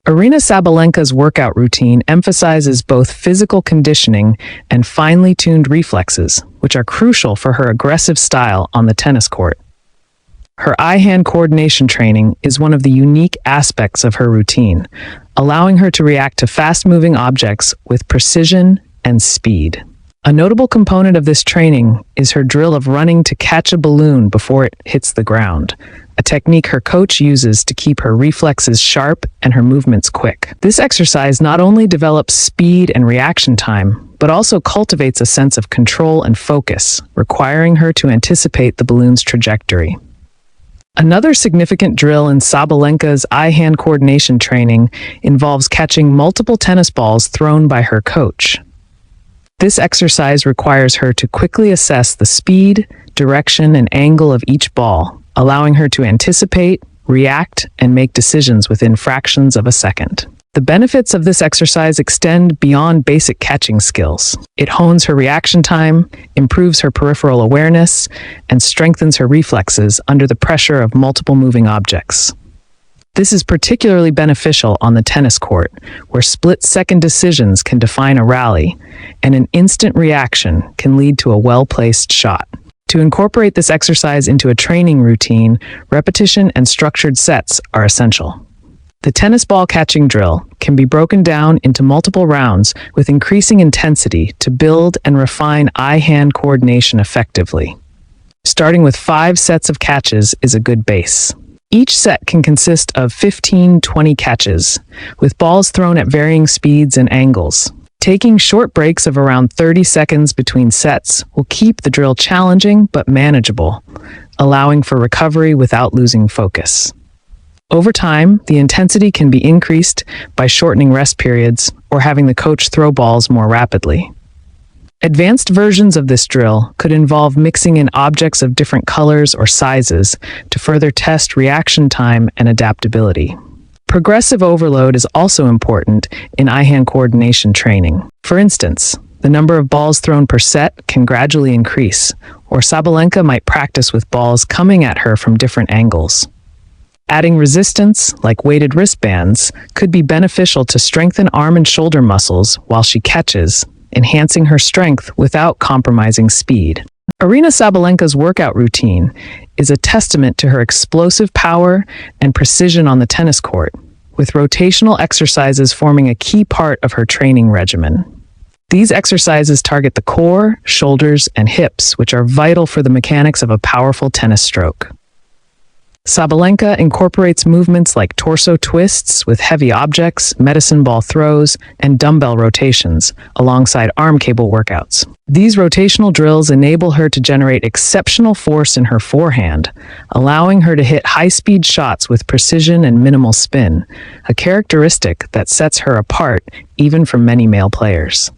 Aryna Sabalenka's workout routine emphasizes both physical conditioning and finely tuned reflexes, which are crucial for her aggressive style on the tennis court. Her eye-hand coordination training is one of the unique aspects of her routine, allowing her to react to fast-moving objects with precision and speed. A notable component of this training is her drill of running to catch a balloon before it hits the ground, a technique her coach uses to keep her reflexes sharp and her movements quick. This exercise not only develops speed and reaction time, but also cultivates a sense of control and focus, requiring her to anticipate the balloon's trajectory. Another significant drill in Sabalenka's eye-hand coordination training involves catching multiple tennis balls thrown by her coach. This exercise requires her to quickly assess the speed, direction, and angle of each ball, allowing her to anticipate, react, and make decisions within fractions of a second. The benefits of this exercise extend beyond basic catching skills. It hones her reaction time, improves her peripheral awareness, and strengthens her reflexes under the pressure of multiple moving objects. This is particularly beneficial on the tennis court, where split-second decisions can define a rally, and an instant reaction can lead to a well-placed shot. To incorporate this exercise into a training routine, repetition and structured sets are essential. The tennis ball catching drill can be broken down into multiple rounds with increasing intensity to build and refine eye-hand coordination effectively. Starting with 5 sets of catches is a good base. Each set can consist of 15-20 catches, with balls thrown at varying speeds and angles. Taking short breaks of around 30 seconds between sets will keep the drill challenging but manageable, allowing for recovery without losing focus. Over time, the intensity can be increased by shortening rest periods or having the coach throw balls more rapidly. Advanced versions of this drill could involve mixing in objects of different colors or sizes to further test reaction time and adaptability. Progressive overload is also important in eye-hand coordination training. For instance, the number of balls thrown per set can gradually increase, or Sabalenka might practice with balls coming at her from different angles. Adding resistance, like weighted wristbands, could be beneficial to strengthen arm and shoulder muscles while she catches, enhancing her strength without compromising speed. Aryna Sabalenka's workout routine is a testament to her explosive power and precision on the tennis court, with rotational exercises forming a key part of her training regimen. These exercises target the core, shoulders, and hips, which are vital for the mechanics of a powerful tennis stroke. Sabalenka incorporates movements like torso twists with heavy objects, medicine ball throws, and dumbbell rotations, alongside arm cable workouts. These rotational drills enable her to generate exceptional force in her forehand, allowing her to hit high-speed shots with precision and minimal spin, a characteristic that sets her apart even from many male players.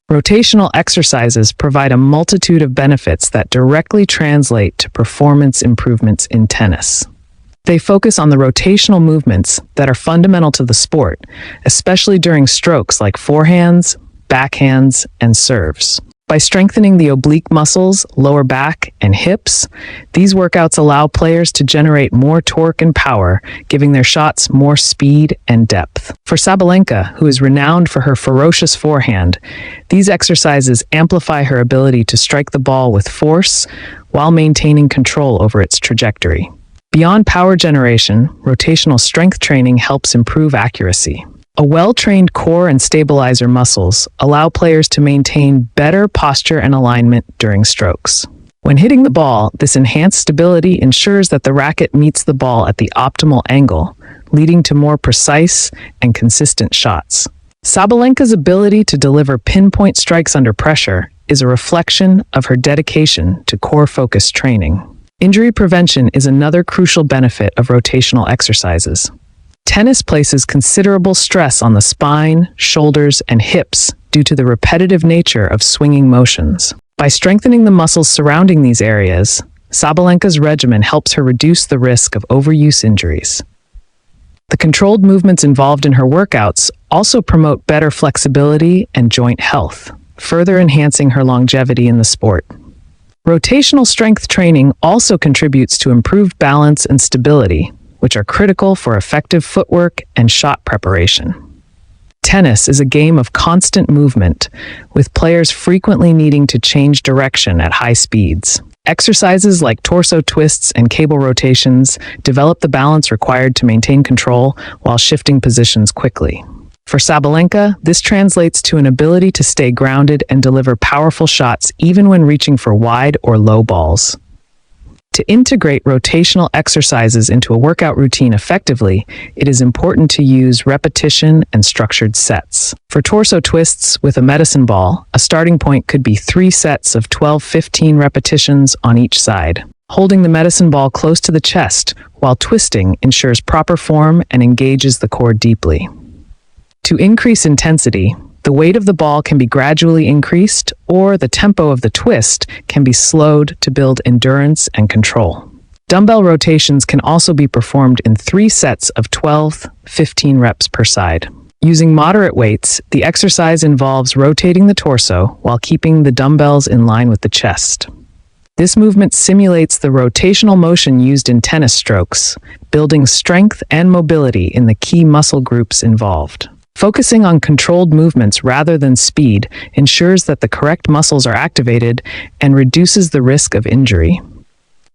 Rotational exercises provide a multitude of benefits that directly translate to performance improvements in tennis. They focus on the rotational movements that are fundamental to the sport, especially during strokes like forehands, backhands, and serves. By strengthening the oblique muscles, lower back, and hips, these workouts allow players to generate more torque and power, giving their shots more speed and depth. For Sabalenka, who is renowned for her ferocious forehand, these exercises amplify her ability to strike the ball with force while maintaining control over its trajectory. Beyond power generation, rotational strength training helps improve accuracy. A well-trained core and stabilizer muscles allow players to maintain better posture and alignment during strokes. When hitting the ball, this enhanced stability ensures that the racket meets the ball at the optimal angle, leading to more precise and consistent shots. Sabalenka's ability to deliver pinpoint strikes under pressure is a reflection of her dedication to core-focused training. Injury prevention is another crucial benefit of rotational exercises. Tennis places considerable stress on the spine, shoulders, and hips due to the repetitive nature of swinging motions. By strengthening the muscles surrounding these areas, Sabalenka's regimen helps her reduce the risk of overuse injuries. The controlled movements involved in her workouts also promote better flexibility and joint health, further enhancing her longevity in the sport. Rotational strength training also contributes to improved balance and stability, which are critical for effective footwork and shot preparation. Tennis is a game of constant movement, with players frequently needing to change direction at high speeds. Exercises like torso twists and cable rotations develop the balance required to maintain control while shifting positions quickly. For Sabalenka, this translates to an ability to stay grounded and deliver powerful shots even when reaching for wide or low balls. To integrate rotational exercises into a workout routine effectively, it is important to use repetition and structured sets. For torso twists with a medicine ball, a starting point could be 3 sets of 12-15 repetitions on each side. Holding the medicine ball close to the chest while twisting ensures proper form and engages the core deeply. To increase intensity, the weight of the ball can be gradually increased, or the tempo of the twist can be slowed to build endurance and control. Dumbbell rotations can also be performed in 3 sets of 12-15 reps per side. Using moderate weights, the exercise involves rotating the torso while keeping the dumbbells in line with the chest. This movement simulates the rotational motion used in tennis strokes, building strength and mobility in the key muscle groups involved. Focusing on controlled movements rather than speed ensures that the correct muscles are activated and reduces the risk of injury.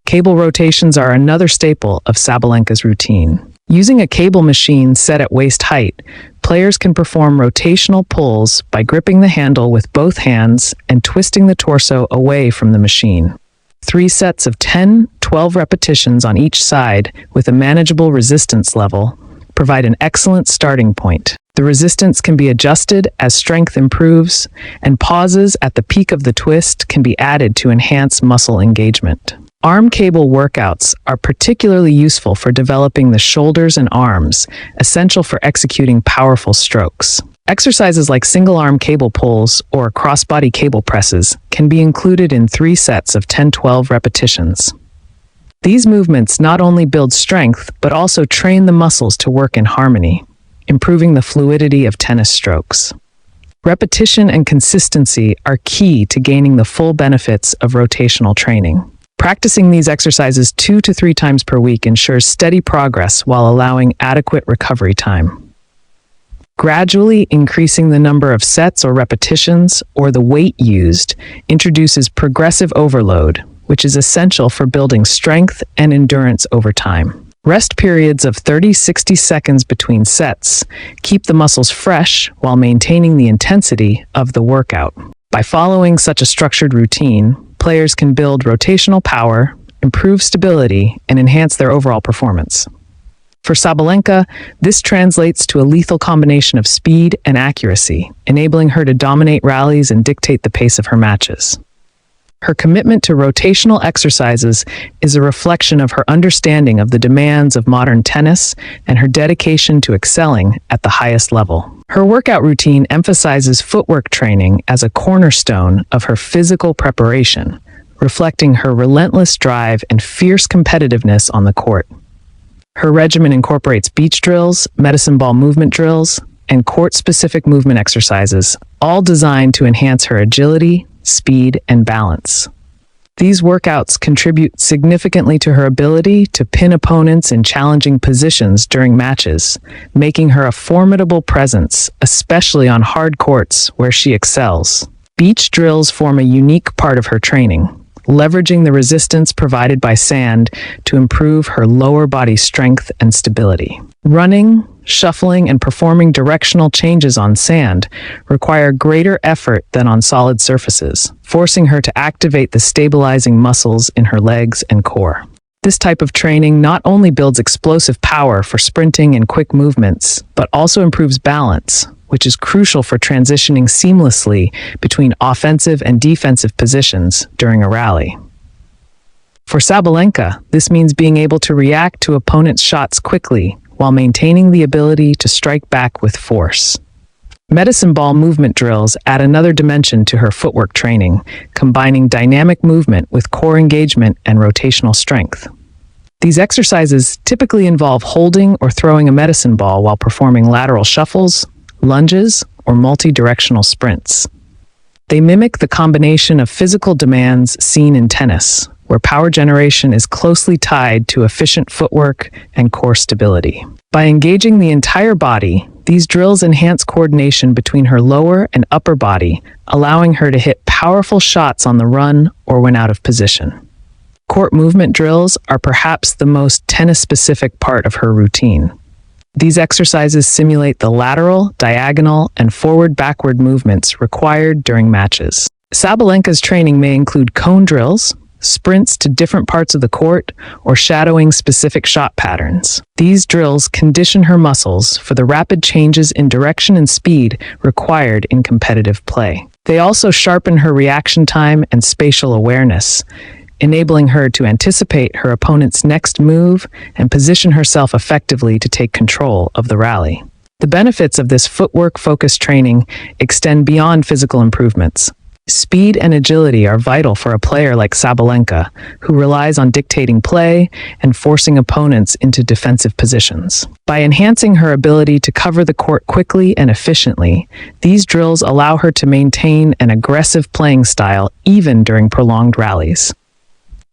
Cable rotations are another staple of Sabalenka's routine. Using a cable machine set at waist height, players can perform rotational pulls by gripping the handle with both hands and twisting the torso away from the machine. 3 sets of 10-12 repetitions on each side with a manageable resistance level provide an excellent starting point. The resistance can be adjusted as strength improves, and pauses at the peak of the twist can be added to enhance muscle engagement. Arm cable workouts are particularly useful for developing the shoulders and arms, essential for executing powerful strokes. Exercises like single-arm cable pulls or crossbody cable presses can be included in 3 sets of 10-12 repetitions. These movements not only build strength, but also train the muscles to work in harmony, improving the fluidity of tennis strokes. Repetition and consistency are key to gaining the full benefits of rotational training. Practicing these exercises 2 to 3 times per week ensures steady progress while allowing adequate recovery time. Gradually increasing the number of sets or repetitions, or the weight used, introduces progressive overload, which is essential for building strength and endurance over time. Rest periods of 30-60 seconds between sets keep the muscles fresh while maintaining the intensity of the workout. By following such a structured routine, players can build rotational power, improve stability, and enhance their overall performance. For Sabalenka, this translates to a lethal combination of speed and accuracy, enabling her to dominate rallies and dictate the pace of her matches. Her commitment to rotational exercises is a reflection of her understanding of the demands of modern tennis and her dedication to excelling at the highest level. Her workout routine emphasizes footwork training as a cornerstone of her physical preparation, reflecting her relentless drive and fierce competitiveness on the court. Her regimen incorporates beach drills, medicine ball movement drills, and court-specific movement exercises, all designed to enhance her agility, speed, and balance. These workouts contribute significantly to her ability to pin opponents in challenging positions during matches, making her a formidable presence, especially on hard courts where she excels. Beach drills form a unique part of her training, leveraging the resistance provided by sand to improve her lower body strength and stability. Running, shuffling, and performing directional changes on sand require greater effort than on solid surfaces, forcing her to activate the stabilizing muscles in her legs and core. This type of training not only builds explosive power for sprinting and quick movements, but also improves balance, which is crucial for transitioning seamlessly between offensive and defensive positions during a rally. For Sabalenka, this means being able to react to opponents' shots quickly while maintaining the ability to strike back with force. Medicine ball movement drills add another dimension to her footwork training, combining dynamic movement with core engagement and rotational strength. These exercises typically involve holding or throwing a medicine ball while performing lateral shuffles, lunges, or multi-directional sprints. They mimic the combination of physical demands seen in tennis, where power generation is closely tied to efficient footwork and core stability. By engaging the entire body, these drills enhance coordination between her lower and upper body, allowing her to hit powerful shots on the run or when out of position. Court movement drills are perhaps the most tennis-specific part of her routine. These exercises simulate the lateral, diagonal, and forward-backward movements required during matches. Sabalenka's training may include cone drills, sprints to different parts of the court, or shadowing specific shot patterns. These drills condition her muscles for the rapid changes in direction and speed required in competitive play. They also sharpen her reaction time and spatial awareness, enabling her to anticipate her opponent's next move and position herself effectively to take control of the rally. The benefits of this footwork-focused training extend beyond physical improvements. Speed and agility are vital for a player like Sabalenka, who relies on dictating play and forcing opponents into defensive positions. By enhancing her ability to cover the court quickly and efficiently, these drills allow her to maintain an aggressive playing style even during prolonged rallies.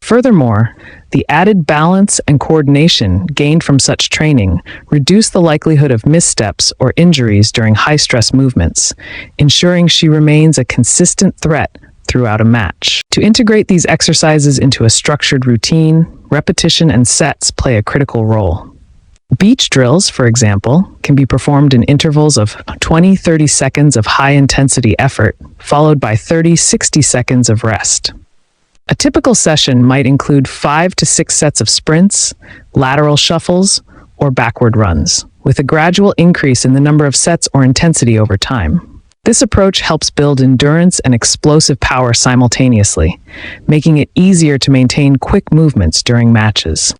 Furthermore, the added balance and coordination gained from such training reduce the likelihood of missteps or injuries during high-stress movements, ensuring she remains a consistent threat throughout a match. To integrate these exercises into a structured routine, repetition and sets play a critical role. Beach drills, for example, can be performed in intervals of 20-30 seconds of high-intensity effort, followed by 30-60 seconds of rest. A typical session might include 5 to 6 sets of sprints, lateral shuffles, or backward runs, with a gradual increase in the number of sets or intensity over time. This approach helps build endurance and explosive power simultaneously, making it easier to maintain quick movements during matches.